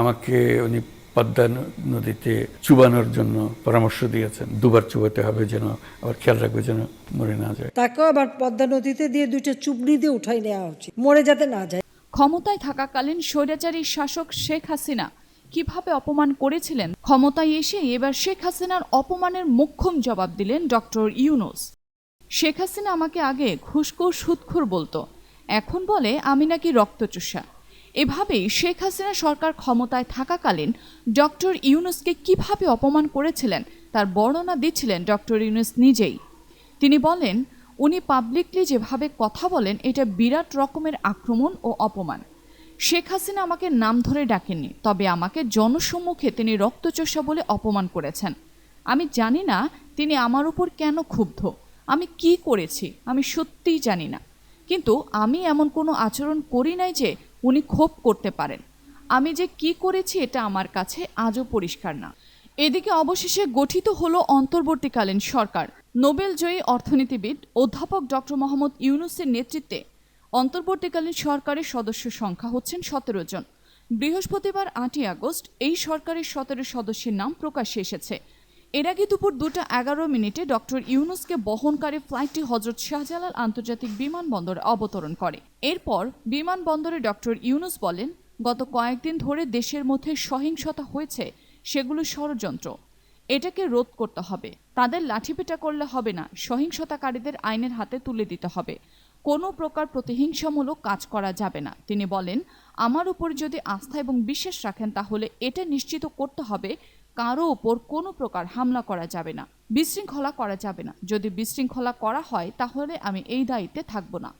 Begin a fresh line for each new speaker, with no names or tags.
আমাকে উনি পদ্মা নদীতে চুবানোর জন্য পরামর্শ দিয়েছেন, দুবার চুবাতে হবে, যেন আবার খেয়াল রাখবে যেন মরে না যায়।
তাকেও আবার পদ্মা নদীতে দিয়ে 2টা চুবড়ি দিয়ে উঠাই নেওয়া উচিত, মরে যাতে না যায়।
ক্ষমতায় থাকাকালীন স্বৈরাচারী শাসক শেখ হাসিনা কিভাবে অপমান করেছিলেন, ক্ষমতায় এসে এবার শেখ হাসিনার অপমানের মোক্ষম জবাব দিলেন ডক্টর ইউনূস। শেখ হাসিনা আমাকে আগে ঘুষখোর সুদখোর বলতো, এখন বলে আমি নাকি রক্তচোষা। এভাবেই শেখ হাসিনা সরকার ক্ষমতায় থাকাকালীন ডক্টর ইউনূসকে কিভাবে অপমান করেছিলেন তার বর্ণনা দিচ্ছিলেন ডক্টর ইউনূস নিজেই। তিনি বলেন, উনি পাবলিকলি যেভাবে কথা বলেন এটা বিরাট রকমের আক্রমণ ও অপমান। শেখ হাসিনা আমাকে নাম ধরে ডাকেননি, তবে আমাকে জনসম্মুখে তিনি রক্তচোষা বলে অপমান করেছেন। আমি জানি না তিনি আমার উপর কেন ক্ষুব্ধ, আমি কি করেছি আমি সত্যিই জানি না, কিন্তু আমি এমন কোনো আচরণ করি নাই যে উনি ক্ষোভ করতে পারেন। আমি যে কি করেছি এটা আমার কাছে আজও পরিষ্কার না। এদিকে অবশেষে গঠিত হলো অন্তর্বর্তীকালীন সরকার। নোবেলজয়ী অর্থনীতিবিদ অধ্যাপক ডক্টর মোহাম্মদ ইউনূসের নেতৃত্বে অন্তর্বর্তীকালীন সরকারের সদস্য সংখ্যা হচ্ছেন 17 জন। বৃহস্পতিবার 8ই আগস্ট এই সরকারের 17 সদস্যের নাম প্রকাশ্যে এসেছে। এর আগে দুপুর 2:11 ডক্টর ইউনূসকে বহনকারী ফ্লাইটটি হজরত শাহজালাল আন্তর্জাতিক বিমানবন্দরে অবতরণ করে। এরপর বিমানবন্দরে ডক্টর ইউনূস বলেন, গত কয়েকদিন ধরে দেশের মধ্যে সহিংসতা হয়েছে, সেগুলো ষড়যন্ত্র। এটাকে রোধ করতে হবে, তাদের লাঠিপেটা করলে হবে না, সহিংসতাকারীদের আইনের হাতে তুলে দিতে হবে, কোনো প্রকার প্রতিহিংসামূলক কাজ করা যাবে না। তিনি বলেন, আমার উপর যদি আস্থা এবং বিশ্বাস রাখেন তাহলে এটা নিশ্চিত করতে হবে কারো উপর কোনো প্রকার হামলা করা যাবে না, বিশৃঙ্খলা করা যাবে না। যদি বিশৃঙ্খলা করা হয় তাহলে আমি এই দায়িত্বে থাকব না।